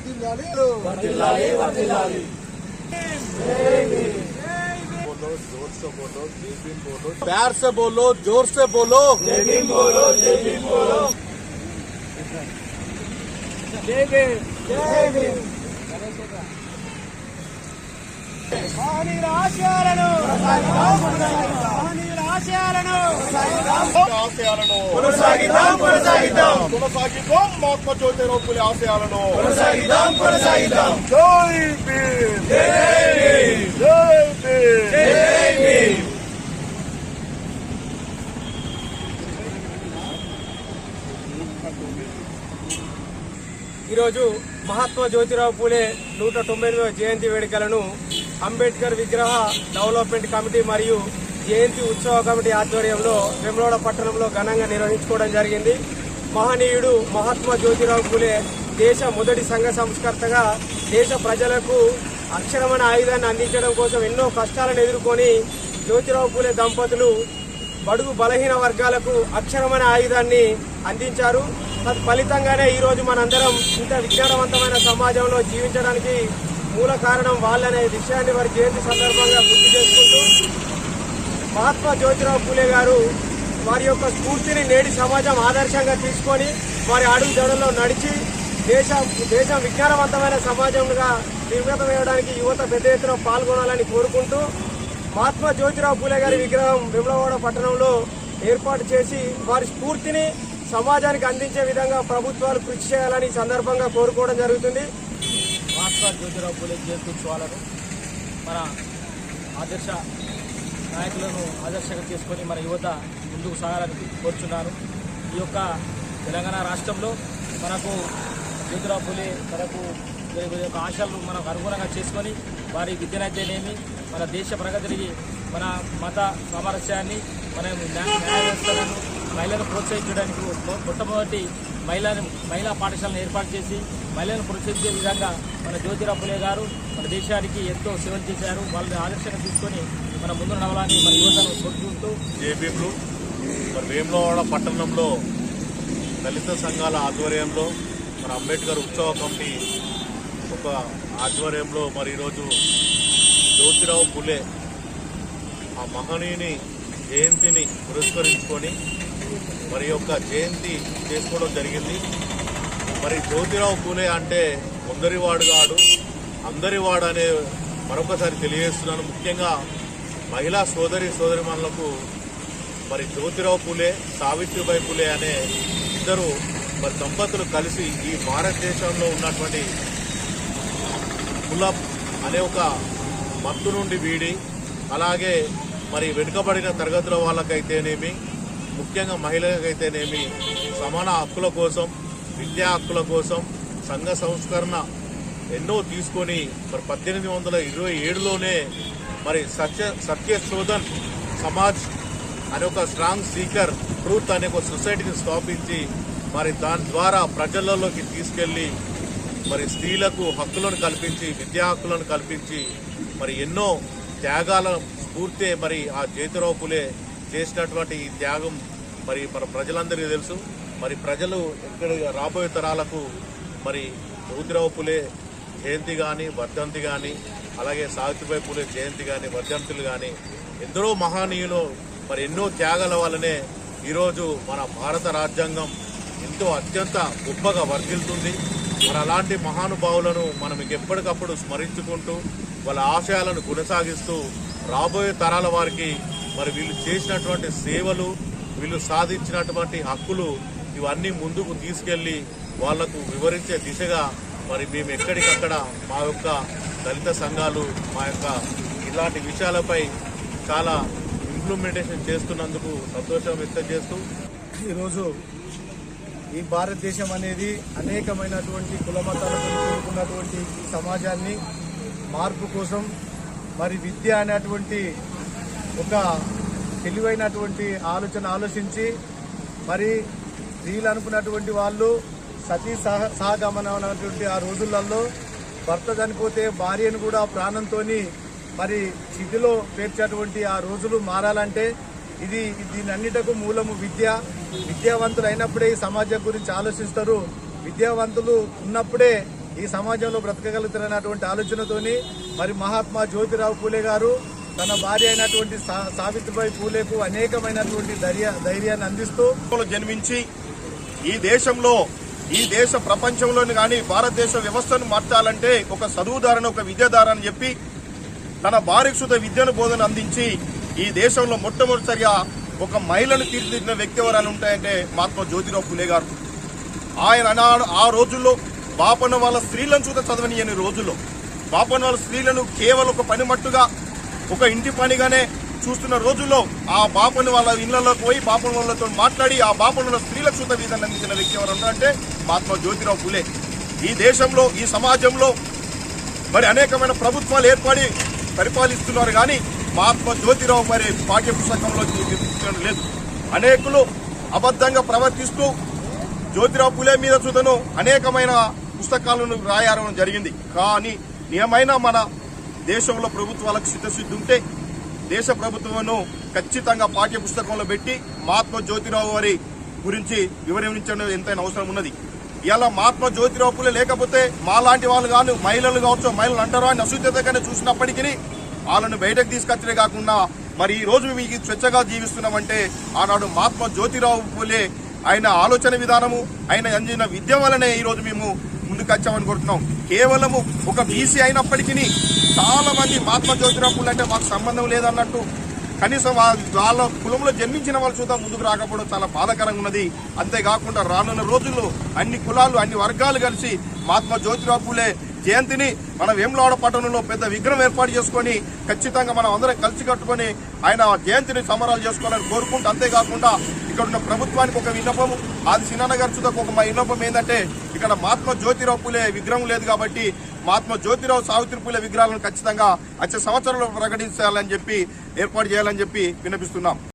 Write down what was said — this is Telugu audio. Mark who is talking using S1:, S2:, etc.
S1: जोर से बोलो, जय भीम बोलो, प्यार से बोलो, जोर से बोलो, जय भीम बोलो, जय भीम बोलो, जय भीम, जय भीम। మహనీయుల ఆశయాలను కొనసాగిద్దాం మహాత్మా జ్యోతిరావు ఫులే ఆశయాలను కొనసాగిద్దాం జై భీమ్, జై భీమ్, జై భీమ్, జై భీమ్।
S2: ఈరోజు మహాత్మా జ్యోతిరావు పూలే 198వ జయంతి వేడుకలను అంబేద్కర్ విగ్రహ డెవలప్మెంట్ కమిటీ మరియు జయంతి ఉత్సవ కమిటీ ఆధ్వర్యంలో వేములవాడ పట్టణంలో ఘనంగా నిర్వహించుకోవడం జరిగింది. మహనీయుడు మహాత్మా జ్యోతిరావు పూలే దేశ మొదటి సంఘ సంస్కర్తగా దేశ ప్రజలకు అక్షరమైన ఆయుధాన్ని అందించడం కోసం ఎన్నో కష్టాలను ఎదుర్కొని జ్యోతిరావు పూలే దంపతులు బడుగు బలహీన వర్గాలకు అక్షరమైన ఆయుధాన్ని అందించారు. ఫలితంగానే ఈరోజు మనందరం ఇంత విజ్ఞానవంతమైన సమాజంలో జీవించడానికి మూల కారణం వాళ్ళనే విషయాన్ని వారి జయంతి సందర్భంగా గుర్తు చేసుకుంటూ మహాత్మా జ్యోతిరావు పూలే గారు వారి యొక్క స్ఫూర్తిని నేటి సమాజం ఆదర్శంగా తీసుకొని వారి అడుగు జడల్లో నడిచి దేశం విజ్ఞానవంతమైన సమాజంగా నిర్మితమయ్యడానికి యువత పెద్ద ఎత్తున పాల్గొనాలని కోరుకుంటూ మహాత్మా జ్యోతిరావు పూలే గారి విగ్రహం వేములవాడ పట్టణంలో ఏర్పాటు చేసి వారి స్ఫూర్తిని సమాజానికి అందించే విధంగా ప్రభుత్వాలు కృషి చేయాలని సందర్భంగా కోరుకోవడం జరుగుతుంది.
S3: మహాత్మా జ్యోతిరావు పూలే జయంత్యోత్సవాలను మన ఆదర్శ నాయకులను ఆదర్శంగా చేసుకొని మన యువత ముందుకు సాగాలని కోరుచున్నాను. ఈ యొక్క తెలంగాణ రాష్ట్రంలో మనకు జ్యోతిరావు పూలే మనకు యొక్క ఆశలు మనకు అనుగుణంగా చేసుకొని వారి విద్యనైతేనేమి మన దేశ ప్రగతికి మన మత సామరస్యాన్ని మన న్యాయ వ్యవస్థలను మహిళలను ప్రోత్సహించడానికి మొట్టమొదటి మహిళా పాఠశాలను ఏర్పాటు చేసి మహిళలను ప్రోత్సహించే విధంగా మన జ్యోతిరావు పూలే గారు మన దేశానికి ఎంతో సేవలు చేశారు. వాళ్ళని ఆదర్శంగా తీసుకొని మన ముందు నడవాలని మన యువతను కోరుకుంటూ
S1: జేబీలు మరి వేములవాడ పట్టణంలో దళిత సంఘాల ఆధ్వర్యంలో మన అంబేద్కర్ ఉత్సవ కమిటీ ఒక ఆధ్వర్యంలో మరి ఈరోజు జ్యోతిరావు పూలే ఆ మహనీయుని జయంతిని పురస్కరించుకొని మరి యొక్క జయంతి చేసుకోవడం జరిగింది. మరి జ్యోతిరావు పూలే అంటే కొందరివాడు కాడు అందరివాడు అనే మరొకసారి తెలియజేస్తున్నాను. ముఖ్యంగా మహిళా సోదరిమణులకు మరి జ్యోతిరావు పూలే సావిత్రిబాయి పూలే అనే ఇద్దరు మరి దంపతులు కలిసి ఈ భారతదేశంలో ఉన్నటువంటి కులం అనే ఒక మత్తు నుండి వీడి అలాగే మరి వెనుకబడిన తరగతుల వాళ్ళకైతేనేమి ముఖ్యంగా మహిళలకైతేనేమి సమాన హక్కుల కోసం విద్యా హక్కుల కోసం సంఘ సంస్కరణ ఎన్నో తీసుకొని మరి 1827లోనే మరి సత్యశోధన్ సమాజ్ అనే ఒక స్ట్రాంగ్ సీకర్ ట్రూత్ అనే ఒక సొసైటీని స్థాపించి మరి దాని ద్వారా ప్రజలలోకి తీసుకెళ్లి మరి స్త్రీలకు హక్కులను కల్పించి విద్యా హక్కులను కల్పించి మరి ఎన్నో త్యాగాల స్ఫూర్తే మరి ఆ జ్యోతిరావు పూలే చేసినటువంటి ఈ త్యాగం మరి మన ప్రజలందరికీ తెలుసు. మరి ప్రజలు ఎక్కడ రాబోయే తరాలకు మరి జ్యోతిరావు పూలే జయంతి కానీ వర్ధంతి కానీ అలాగే సావిత్రిబాయి పూలే జయంతి కానీ వర్ధంతులు కానీ ఎందరో మహనీయులు మరి ఎన్నో త్యాగాల వల్లనే ఈరోజు మన భారత రాజ్యాంగం ఎంతో అత్యంత గొప్పగా వర్ధిల్లుతుంది. మరి అలాంటి మహానుభావులను మనం ఎప్పటికప్పుడు స్మరించుకుంటూ వాళ్ళ ఆశయాలను కొనసాగిస్తూ రాబోయే తరాల వారికి మరి వీళ్ళు చేసినటువంటి సేవలు వీళ్ళు సాధించినటువంటి హక్కులు ఇవన్నీ ముందుకు తీసుకెళ్లి వాళ్లకు వివరించే దిశగా మరి మేము ఎక్కడికక్కడ మా యొక్క దళిత సంఘాలు మా యొక్క ఇలాంటి విషయాలపై చాలా ఇంప్లిమెంటేషన్ చేస్తున్నందుకు సంతోషం వ్యక్తం చేస్తూ
S4: ఈరోజు ఈ భారతదేశం అనేది అనేకమైనటువంటి కులమతాలతో కూడుకున్నటువంటి ఈ సమాజాన్ని మార్పు కోసం మరి విద్య అనేటువంటి ఒక తెలివైనటువంటి ఆలోచించి మరి స్త్రీలు అనుకున్నటువంటి వాళ్ళు సతీ సహగమనం అనేటువంటి ఆ రోజులలో భర్త చనిపోతే భార్యను కూడా ప్రాణంతో మరి చితిలో పేర్చేటువంటి ఆ రోజులు మారాలంటే దీనన్నిటకు మూలము విద్యావంతులు అయినప్పుడే ఈ సమాజం గురించి ఆలోచిస్తారు. విద్యావంతులు ఉన్నప్పుడే ఈ సమాజంలో బ్రతకగలుగుతారన్నటువంటి ఆలోచనతోని మరి మహాత్మా జ్యోతిరావు పూలే గారు తన భార్య అయినటువంటి సావిత్రిబాయి పూలేకు అనేకమైనటువంటి ధైర్యాన్ని అందిస్తూ
S5: జన్మించి ఈ దేశంలో ఈ దేశ ప్రపంచంలోని కానీ భారతదేశ వ్యవస్థను మార్చాలంటే ఒక చదువుదారని ఒక విద్యాదారని చెప్పి తన భార్యకు సుత విద్యను బోధన అందించి ఈ దేశంలో మొట్టమొదటిసారిగా ఒక మహిళను తీర్చిదిద్దిన వ్యక్తి ఎవరైనా ఉంటాయంటే మహాత్మా జ్యోతిరావు పూలే గారు. ఆయన ఆ రోజుల్లో బాపన్న వాళ్ళ స్త్రీలను చూత చదవనియని రోజుల్లో బాపన్న వాళ్ళ స్త్రీలను కేవలం ఒక పనిమట్టుగా ఒక ఇంటి పనిగానే చూస్తున్న రోజుల్లో ఆ బాపన్న వాళ్ళ ఇళ్లలోకి పోయి బాపన్న వాళ్ళతో మాట్లాడి ఆ బాపన్న వాళ్ళ స్త్రీలకు చూత వీధులను అందించిన వ్యక్తి ఎవరు ఉన్నారంటే మహాత్మా జ్యోతిరావు పూలే. ఈ దేశంలో ఈ సమాజంలో మరి అనేకమైన ప్రభుత్వాలు ఏర్పడి పరిపాలిస్తున్నారు కానీ మహాత్మా జ్యోతిరావు మరి పాఠ్య పుస్తకంలో లేదు. అనేకులు అబద్ధంగా ప్రవర్తిస్తూ జ్యోతిరావు పూలే మీద చూతను అనేకమైన పుస్తకాలను రాయడం జరిగింది. కానీ నియమైన మన దేశంలో ప్రభుత్వాలకు చిత్తశుద్ధి ఉంటే దేశ ప్రభుత్వంను ఖచ్చితంగా పాఠ్య పుస్తకంలో పెట్టి మహాత్మా జ్యోతిరావు వారి గురించి వివరించడం ఎంతైనా అవసరం ఉన్నది. ఇలా మహాత్మా జ్యోతిరావు పూలే లేకపోతే మాలాంటి వాళ్ళు కానీ మహిళలు కావచ్చు, మహిళలు అంటారు అని అసూయతగానే చూసినప్పటికీ వాళ్ళను బయటకు తీసుకొచ్చే కాకుండా మరి ఈ రోజు మీకు స్వేచ్ఛగా జీవిస్తున్నామంటే ఆనాడు మహాత్మా జ్యోతిరావు పూలే ఆయన ఆలోచన విధానము ఆయన అందిన విద్య వల్లనే ఈ రోజు మేము ముందుకు వచ్చామని కోరుతున్నాం. కేవలము ఒక బీసీ అయినప్పటికీ చాలా మంది మహాత్మా జ్యోతిరావు పూలే అంటే మాకు సంబంధం లేదన్నట్టు కనీసం వాళ్ళ కులంలో జన్మించిన వాళ్ళు చూద్దాం ముందుకు రాకపోవడం చాలా బాధాకరంగా ఉన్నది. అంతేకాకుండా రానున్న రోజుల్లో అన్ని కులాలు అన్ని వర్గాలు కలిసి మహాత్మా జ్యోతిరావు పూలే జయంతిని మన వేములవాడ పట్టణంలో పెద్ద విగ్రహం ఏర్పాటు చేసుకొని ఖచ్చితంగా మనం అందరం కలిసి కట్టుకొని ఆయన జయంతిని సంబరాలు చేసుకోవాలని కోరుకుంటూ, అంతేకాకుండా ఇక్కడ ఉన్న ప్రభుత్వానికి ఒక విన్నపము, ఆది సినాన్న గారి చుట్టూ ఒక మా విన్నపం ఏంటంటే ఇక్కడ మహాత్మా జ్యోతిరావు పూలే విగ్రహం లేదు కాబట్టి మహాత్మా జ్యోతిరావు సావిత్రి పూలే విగ్రహాలను ఖచ్చితంగా వచ్చే సంవత్సరంలో ప్రకటించాలని చెప్పి ఏర్పాటు చేయాలని చెప్పి విన్నపిస్తున్నాం.